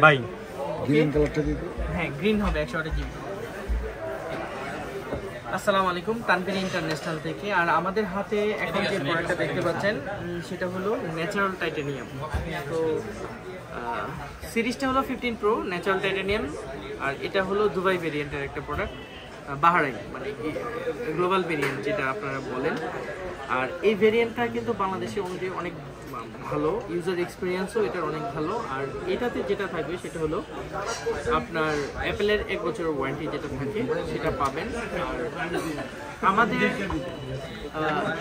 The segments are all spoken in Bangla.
ভাই গ্রিন কালারটা দিতে। হ্যাঁ গ্রিন হবে 128 জিবি। আসসালামু আলাইকুম, তানভীর ইন্টারন্যাশনাল থেকে। আর আমাদের হাতে এখন যে প্রোডাক্টটা দেখতে পাচ্ছেন সেটা হলো ন্যাচারাল টাইটানিয়াম। তো সিরিজটা হলো 15 প্রো ন্যাচারাল টাইটানিয়াম, আর এটা হলো দুবাই ভেরিয়েন্টের একটা প্রোডাক্ট, বাহারাইন মানে গ্লোবাল ভেরিয়েন্ট যেটা আপনারা বলেন। আর এই ভেরিয়েন্টটা কিন্তু বাংলাদেশে অনুযায়ী অনেক ভালো, ইউজার এক্সপিরিয়েন্সও এটার অনেক ভালো। আর এটাতে যেটা থাকবে সেটা হলো আপনার অ্যাপেলের 1 বছরের ওয়ারেন্টি যেটা থাকে সেটা পাবেন। আর আমাদের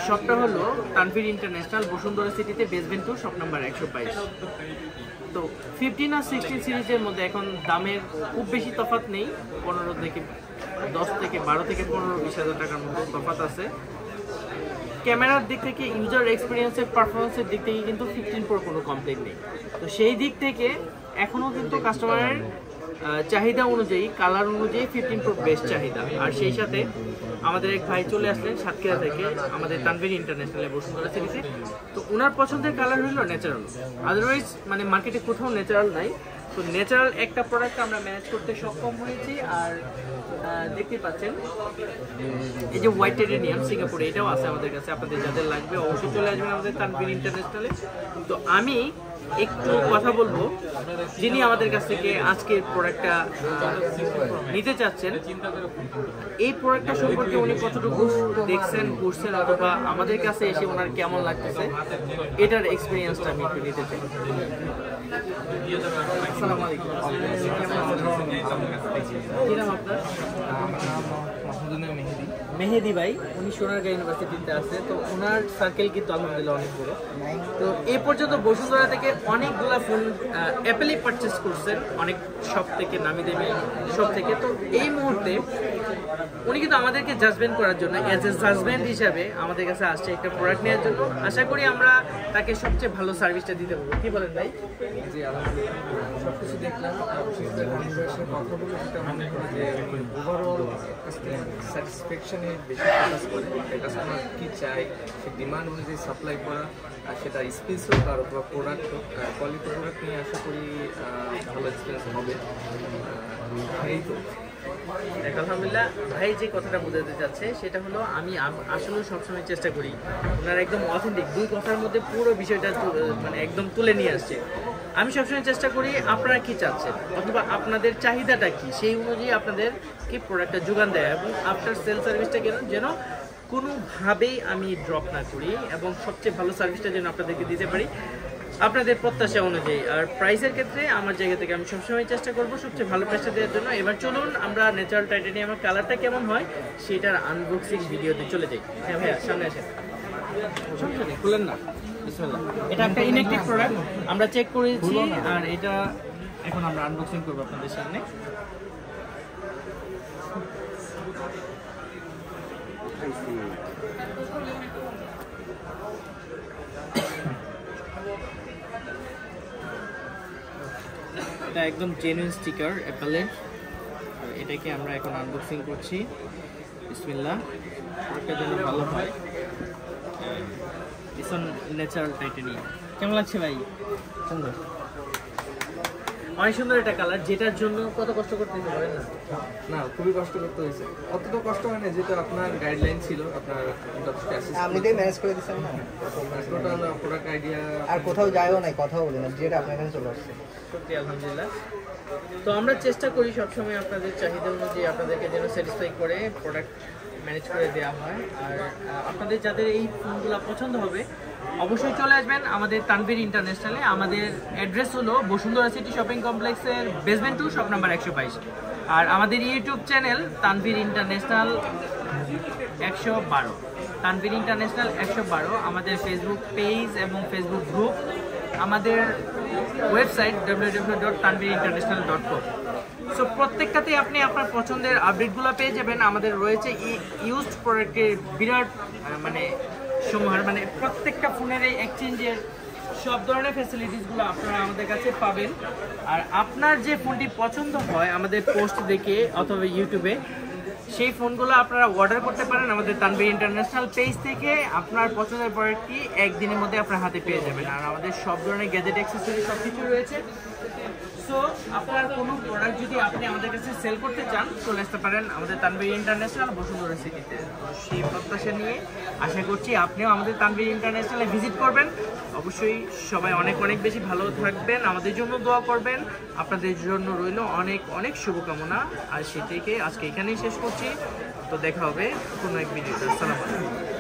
শপটা হলো তানভীর ইন্টারন্যাশনাল, বসুন্ধরা সিটিতে, বেসমেন্ট 2, শপ নাম্বার 122। তো 15 আর 16 সিরিজের মধ্যে এখন দামের খুব বেশি তফাৎ নেই, 15 থেকে 10 থেকে 12 থেকে 15-20 হাজার টাকার মতো তফাৎ আছে। ক্যামেরার দিক থেকে, ইউজার এক্সপিরিয়েন্সের, পারফরমেন্সের দিক থেকে কিন্তু 15 প্রো কোনো কমপ্লেইন নেই। তো সেই দিক থেকে এখনও কিন্তু কাস্টমারের চাহিদা অনুযায়ী, কালার অনুযায়ী 15 প্রো বেস্ট চাহিদা। আর সেই সাথে আমাদের এক ভাই চলে আসলেন সাতক্ষীরা থেকে আমাদের তানভীর ইন্টারন্যাশনালে, বসুন্ধরা সিটিতে। তো ওনার পছন্দের কালার হলো ন্যাচারাল, আদারওয়াইজ মানে মার্কেটে কোথাও ন্যাচারাল নাই। তো ন্যাচারাল একটা প্রোডাক্ট আমরা ম্যানেজ করতে সক্ষম হয়েছি। আর দেখতে পাচ্ছেন এই যে হোয়াইট টাইটানিয়াম সিঙ্গাপুরে, এটাও আছে আমাদের কাছে। আপনাদের যাদের লাগবে অবশ্যই চলে আসবেন আমাদের তানভীর ইন্টারন্যাশনালে। তো আমি একটু কথা বলবো, যিনি আমাদের কাছ থেকে আজকের প্রোডাক্টটা নিতে চাচ্ছেন, এই প্রোডাক্টটা সম্পর্কে উনি কতটুকু দেখছেন, ঘুরছেন, অথবা আমাদের কাছে এসে ওনার কেমন লাগতেছে, এটার এক্সপিরিয়েন্সটা আমি একটু নিতে চাই। আসসালামু আলাইকুম, কি নাম আপনার? মেহেদি ভাই, উনি সোনারগাঁ ইউনিভার্সিটিতে আছে। তো ওনার সার্কেল কিন্তু আলহামদুলিল্লাহ অনেক বড়। তো এই পর্যন্ত বসুন্ধরা থেকে অনেকগুলা ফোন অ্যাপেলই পারচেস করছেন, অনেক শপ থেকে, নামি দামি শপ থেকে। তো এই মুহূর্তে উনি কিন্তু আমাদেরকে জাজমেন্ট করার জন্য, অ্যাজ এ জাজমেন্ট হিসাবে আমাদের কাছে আসছে একটা প্রোডাক্ট নেওয়ার জন্য। আশা করি আমরা তাকে সবচেয়ে ভালো সার্ভিসটা দিতে পারবো। কি বলেন ভাই? জি আলহামদুলিল্লাহ, সব কিছু দেখলাম। কথা বলে যেটা মনে করি যে ওভারঅল কাস্টমার স্যাটিসফ্যাকশনে বেশি ফোকাস করে। কাস্টমার কী চায় সে ডিমান্ড অনুযায়ী সাপ্লাই করা, আর সেটা স্পেস হোক আর অথবা প্রোডাক্ট হোক, কোয়ালিটি প্রোডাক্ট নিয়ে আশা করি ভালো এক্সপিরিয়েন্স হবে। এই তো আলহামদুলিল্লাহ। ভাই যে কথাটা বোঝাতে চাচ্ছে সেটা হলো, আমি আসলে সবসময় চেষ্টা করি ওনারা একদম অথেন্টিক, দুই কথার মধ্যে পুরো বিষয়টা মানে একদম তুলে নিয়ে আসছে। আমি সবসময় চেষ্টা করি আপনারা কি চাচ্ছেন অথবা আপনাদের চাহিদাটা কি, সেই অনুযায়ী আপনাদেরকে প্রোডাক্টটা যোগান দেয়, এবং আফটার সেল সার্ভিসটা যেন কোনোভাবেই আমি ড্রপ না করি, এবং সবচেয়ে ভালো সার্ভিসটা যেন আপনাদেরকে দিতে পারি আপনাদের প্রত্যাশা অনুযায়ী। আর প্রাইসের ক্ষেত্রে আমার জায়গা থেকে আমি সবসময় চেষ্টা করবো সবচেয়ে ভালো প্রাইসটা দেওয়ার জন্য। এবার চলুন আমরা ন্যাচারাল টাইটানিয়ামের কালারটা কেমন হয় সেটার আনবক্সিং ভিডিওতে চলে যাই। হ্যাঁ ভাইয়া, সামনে আসেন, খুলেন না। এটা একটা ইনঅ্যাক্টিভ প্রোডাক্ট, আমরা চেক করেছি, আর এটা এখন আমরা আনবক্সিং করবো আপনাদের সামনে। এটা একদম জেনুইন স্টিকার অ্যাপেলের। এটাকে আমরা এখন আনবক্সিং করছি। বিসমিল্লাহ, প্রোডাক্টটা যেন ভালো হয়। ভীষণ ন্যাচারাল টাইটানিয়াম। কেমন লাগছে ভাই? সুন্দর, অনেক সুন্দর একটা কালার, যেটার জন্য কত কষ্ট করতে পারেন না? না, খুবই কষ্ট করতে হয়েছে। অতটা কষ্ট হয় না, যেটা আপনার গাইডলাইন ছিল, আপনার আপনিই ম্যানেজ করে দিচ্ছেন না, টোটাল প্রোডাক্ট আইডিয়া। আর কোথাও যায়ও নাই, কথাও বলি না, যেটা আপনার কাছে চলে আসছে। সত্যি আলহামদুলিল্লাহ। তো আমরা চেষ্টা করি সবসময় আপনাদের চাহিদা অনুযায়ী আপনাদেরকে যেন স্যাটিসফাই করে প্রোডাক্ট ম্যানেজ করে দেওয়া হয়। আর আপনাদের যাদের এই ফোনগুলো পছন্দ হবে অবশ্যই চলে আসবেন আমাদের তানভীর ইন্টারন্যাশনালে। আমাদের অ্যাড্রেস হলো বসুন্ধরা সিটি শপিং কমপ্লেক্সের বেসমেন্ট 2, শপ নাম্বার 122। আর আমাদের YouTube channel Tanvir international 112, Tanvir international 112। আমাদের ফেসবুক পেজ এবং ফেসবুক গ্রুপ, আমাদের ওয়েবসাইট www.tanvirinternational.com। সো প্রত্যেকটাতেই আপনি আপনার পছন্দের আপডেটগুলো পেয়ে যাবেন। আমাদের রয়েছে ইউজড প্রোডাক্টের বিরাট মানে সমাহার, মানে প্রত্যেকটা ফোনের এই এক্সচেঞ্জের সব ধরনের ফ্যাসিলিটিসগুলো আপনারা আমাদের কাছে পাবেন। আর আপনার যে ফোনটি পছন্দ হয় আমাদের পোস্ট দেখে অথবা ইউটিউবে, সেই ফোনগুলো আপনারা অর্ডার করতে পারেন আমাদের তানভীর ইন্টারন্যাশনাল পেজ থেকে। আপনার পছন্দের প্রোডাক্টটি একদিনের মধ্যে আপনার হাতে পেয়ে যাবেন। আর আমাদের সব ধরনের গ্যাজেট অ্যাক্সেসরি সব কিছু রয়েছে। সো আপনার কোনো প্রোডাক্ট যদি আপনি আমাদের কাছে সেল করতে চান চলে আসতে পারেন আমাদের তানভীর ইন্টারন্যাশনাল বসুন্ধরা সিটিতে। সেই প্রত্যাশা নিয়ে আশা করছি আপনিও আমাদের তানভীর ইন্টারন্যাশনালে ভিজিট করবেন। অবশ্যই সবাই অনেক অনেক বেশি ভালো থাকবেন, আমাদের জন্য দোয়া করবেন। আপনাদের জন্য রইল অনেক অনেক শুভকামনা। আর সেটিকে আজকে এখানেই শেষ করছি। তো দেখা হবে কোনো এক ভিডিওতে। আসসালামু আলাইকুম।